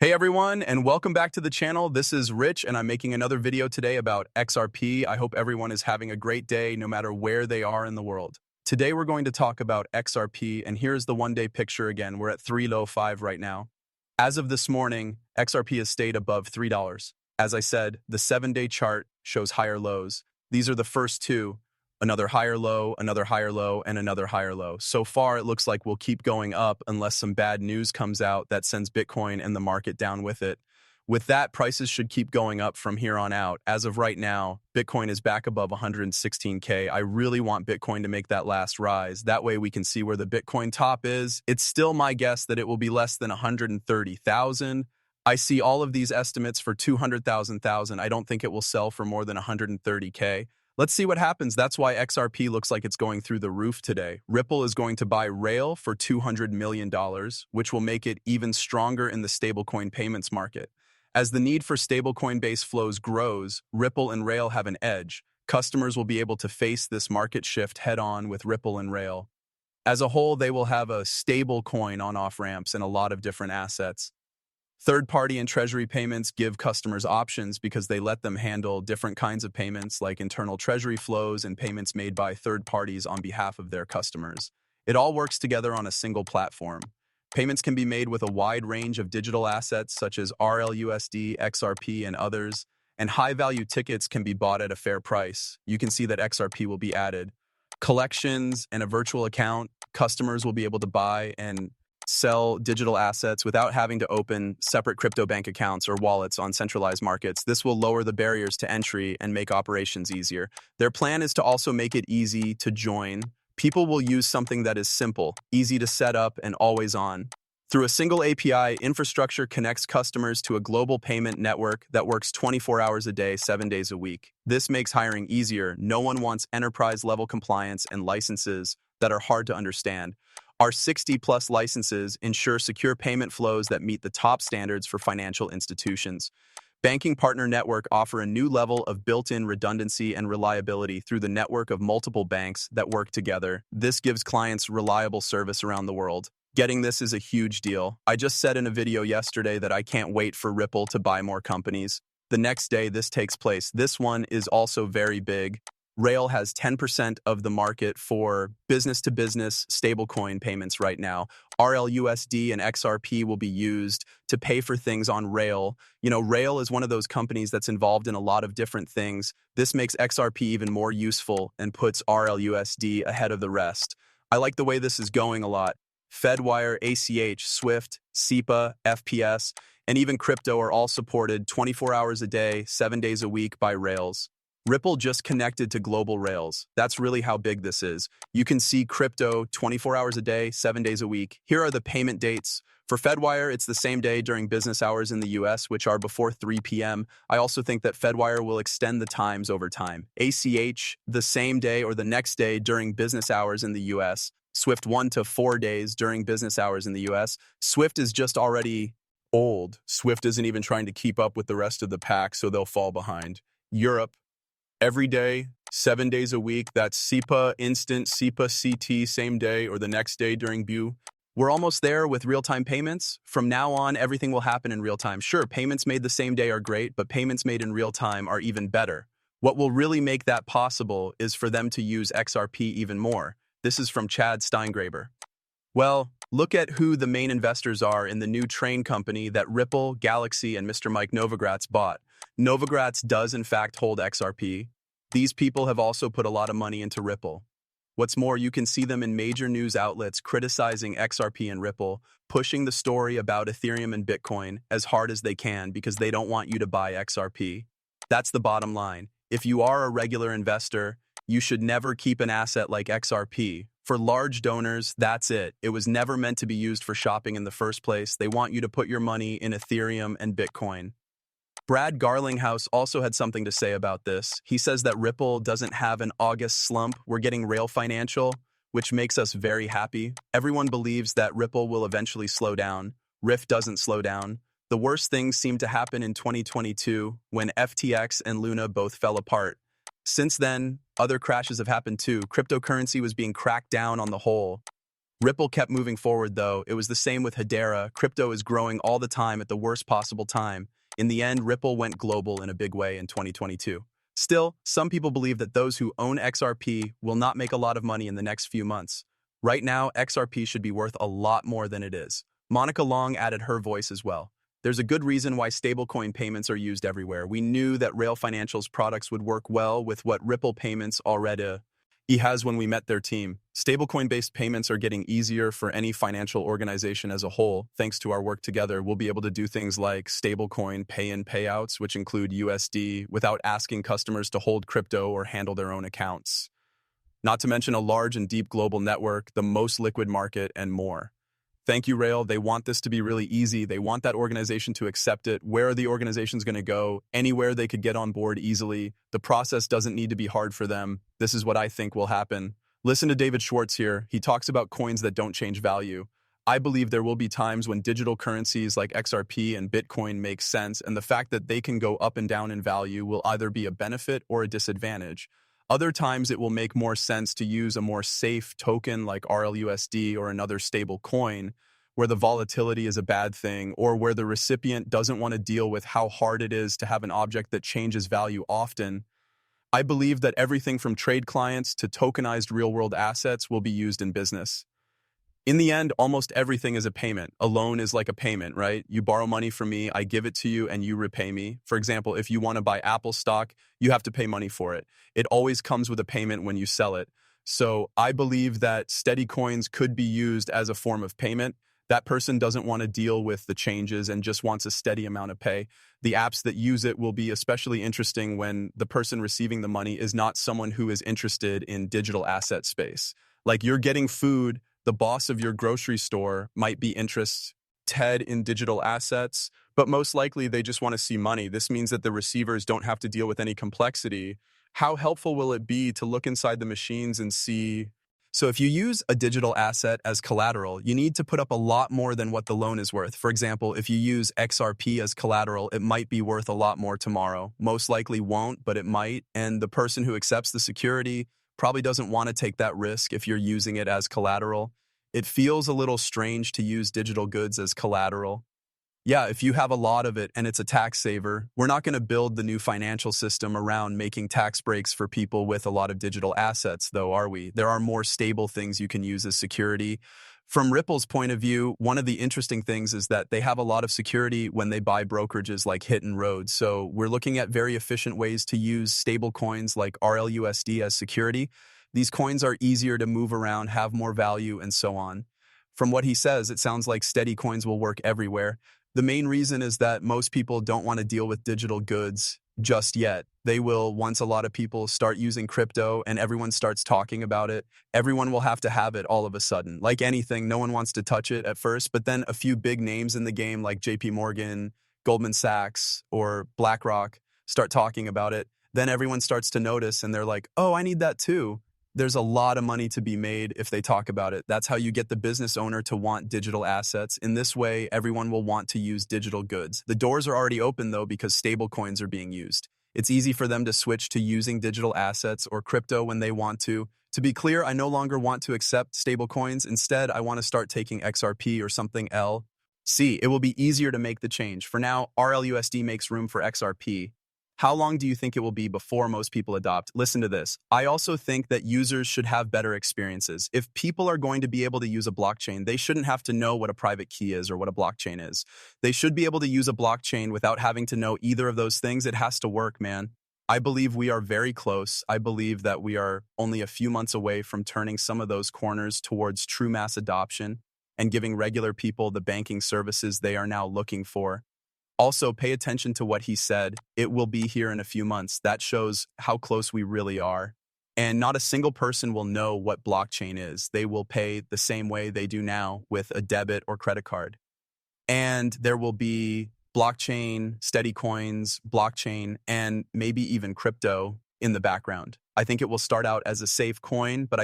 Hey everyone, and welcome back to the channel. This is Rich, and I'm making another video today about XRP. I hope everyone is having a great day, no matter where they are in the world. Today we're going to talk about XRP, and here's the one-day picture again. We're at 3.05 right now. As of this morning, XRP has stayed above $3. As I said, the 7-day chart shows higher lows. These are the first two. Another higher low, another higher low, and another higher low. So far, it looks like we'll keep going up unless some bad news comes out that sends Bitcoin and the market down with it. With that, prices should keep going up from here on out. As of right now, Bitcoin is back above 116K. I really want Bitcoin to make that last rise. That way we can see where the Bitcoin top is. It's still my guess that it will be less than 130,000. I see all of these estimates for 200,000. I don't think it will sell for more than 130K. Let's see what happens. That's why XRP looks like it's going through the roof today. Ripple is going to buy Rail for $200 million, which will make it even stronger in the stablecoin payments market. As the need for stablecoin-based flows grows, Ripple and Rail have an edge. Customers will be able to face this market shift head-on with Ripple and Rail. As a whole, they will have a stablecoin on-off ramps and a lot of different assets. Third-party and treasury payments give customers options because they let them handle different kinds of payments like internal treasury flows and payments made by third parties on behalf of their customers. It all works together on a single platform. Payments can be made with a wide range of digital assets such as RLUSD, XRP, and others, and high-value tickets can be bought at a fair price. You can see that XRP will be added. Collections and a virtual account, customers will be able to buy and sell digital assets without having to open separate crypto bank accounts or wallets on centralized markets. This will lower the barriers to entry and make operations easier. Their plan is to also make it easy to join. People will use something that is simple, easy to set up, and always on. Through a single API, infrastructure connects customers to a global payment network that works 24 hours a day, 7 days a week. This makes hiring easier. No one wants enterprise-level compliance and licenses that are hard to understand. Our 60-plus licenses ensure secure payment flows that meet the top standards for financial institutions. Banking Partner Network offer a new level of built-in redundancy and reliability through the network of multiple banks that work together. This gives clients reliable service around the world. Getting this is a huge deal. I just said in a video yesterday that I can't wait for Ripple to buy more companies. The next day this takes place. This one is also very big. Rail has 10% of the market for business-to-business stablecoin payments right now. RLUSD and XRP will be used to pay for things on Rail. Rail is one of those companies that's involved in a lot of different things. This makes XRP even more useful and puts RLUSD ahead of the rest. I like the way this is going a lot. Fedwire, ACH, Swift, SEPA, FPS, and even crypto are all supported 24 hours a day, 7 days a week by Rails. Ripple just connected to global rails. That's really how big this is. You can see crypto 24 hours a day, 7 days a week. Here are the payment dates. For Fedwire, it's the same day during business hours in the US, which are before 3 p.m. I also think that Fedwire will extend the times over time. ACH, the same day or the next day during business hours in the US. Swift 1 to 4 days during business hours in the US. Swift is just already old. Swift isn't even trying to keep up with the rest of the pack, so they'll fall behind. Europe, every day, 7 days a week. That's SEPA instant, SEPA CT same day or the next day during BU. We're almost there with real-time payments. From now on, everything will happen in real time. Sure, payments made the same day are great, but payments made in real time are even better. What will really make that possible is for them to use XRP even more. This is from Chad Steingraber. Well, look at who the main investors are in the new train company that Ripple, Galaxy, and Mr. Mike Novogratz bought. Novogratz does in fact hold XRP. These people have also put a lot of money into Ripple. What's more, you can see them in major news outlets criticizing XRP and Ripple, pushing the story about Ethereum and Bitcoin as hard as they can because they don't want you to buy XRP. That's the bottom line. If you are a regular investor, you should never keep an asset like XRP. For large donors, that's it. It was never meant to be used for shopping in the first place. They want you to put your money in Ethereum and Bitcoin. Brad Garlinghouse also had something to say about this. He says that Ripple doesn't have an August slump. We're getting Rail Financial, which makes us very happy. Everyone believes that Ripple will eventually slow down. Rift doesn't slow down. The worst things seemed to happen in 2022 when FTX and Luna both fell apart. Since then, other crashes have happened too. Cryptocurrency was being cracked down on the whole. Ripple kept moving forward, though. It was the same with Hedera. Crypto is growing all the time at the worst possible time. In the end, Ripple went global in a big way in 2022. Still, some people believe that those who own XRP will not make a lot of money in the next few months. Right now, XRP should be worth a lot more than it is. Monica Long added her voice as well. There's a good reason why stablecoin payments are used everywhere. We knew that Rail Financial's products would work well with what Ripple payments already has when we met their team. Stablecoin-based payments are getting easier for any financial organization as a whole. Thanks to our work together, we'll be able to do things like stablecoin pay-in payouts, which include USD, without asking customers to hold crypto or handle their own accounts. Not to mention a large and deep global network, the most liquid market, and more. Thank you, Rail. They want this to be really easy. They want that organization to accept it. Where are the organizations going to go? Anywhere they could get on board easily. The process doesn't need to be hard for them. This is what I think will happen. Listen to David Schwartz here. He talks about coins that don't change value. I believe there will be times when digital currencies like XRP and Bitcoin make sense, and the fact that they can go up and down in value will either be a benefit or a disadvantage. Other times it will make more sense to use a more safe token like RLUSD or another stable coin, where the volatility is a bad thing, or where the recipient doesn't want to deal with how hard it is to have an object that changes value often. I believe that everything from trade clients to tokenized real-world assets will be used in business. In the end, almost everything is a payment. A loan is like a payment, right? You borrow money from me, I give it to you, and you repay me. For example, if you want to buy Apple stock, you have to pay money for it. It always comes with a payment when you sell it. So I believe that steady coins could be used as a form of payment. That person doesn't want to deal with the changes and just wants a steady amount of pay. The apps that use it will be especially interesting when the person receiving the money is not someone who is interested in digital asset space. Like you're getting food, the boss of your grocery store might be interested in digital assets, but most likely they just want to see money. This means that the receivers don't have to deal with any complexity. How helpful will it be to look inside the machines and see? So if you use a digital asset as collateral, you need to put up a lot more than what the loan is worth. For example, if you use XRP as collateral, it might be worth a lot more tomorrow. Most likely won't, but it might. And the person who accepts the security probably doesn't want to take that risk if you're using it as collateral. It feels a little strange to use digital goods as collateral. Yeah, if you have a lot of it and it's a tax saver, we're not going to build the new financial system around making tax breaks for people with a lot of digital assets, though, are we? There are more stable things you can use as security. From Ripple's point of view, one of the interesting things is that they have a lot of security when they buy brokerages like Hit and Road. So we're looking at very efficient ways to use stable coins like RLUSD as security. These coins are easier to move around, have more value, and so on. From what he says, it sounds like steady coins will work everywhere. The main reason is that most people don't want to deal with digital goods just yet. They will once a lot of people start using crypto and everyone starts talking about it. Everyone will have to have it all of a sudden. Like anything, no one wants to touch it at first, but then a few big names in the game like JP Morgan, Goldman Sachs, or BlackRock start talking about it. Then everyone starts to notice and they're like, oh, I need that too. There's a lot of money to be made if they talk about it. That's how you get the business owner to want digital assets. In this way, everyone will want to use digital goods. The doors are already open, though, because stable coins are being used. It's easy for them to switch to using digital assets or crypto when they want to. To be clear, I no longer want to accept stable coins. Instead, I want to start taking XRP or something else. It will be easier to make the change. For now, RLUSD makes room for XRP. How long do you think it will be before most people adopt? Listen to this. I also think that users should have better experiences. If people are going to be able to use a blockchain, they shouldn't have to know what a private key is or what a blockchain is. They should be able to use a blockchain without having to know either of those things. It has to work, man. I believe we are very close. I believe that we are only a few months away from turning some of those corners towards true mass adoption and giving regular people the banking services they are now looking for. Also, pay attention to what he said. It will be here in a few months. That shows how close we really are. And not a single person will know what blockchain is. They will pay the same way they do now with a debit or credit card. And there will be blockchain, steady coins, blockchain, and maybe even crypto in the background. I think it will start out as a safe coin, but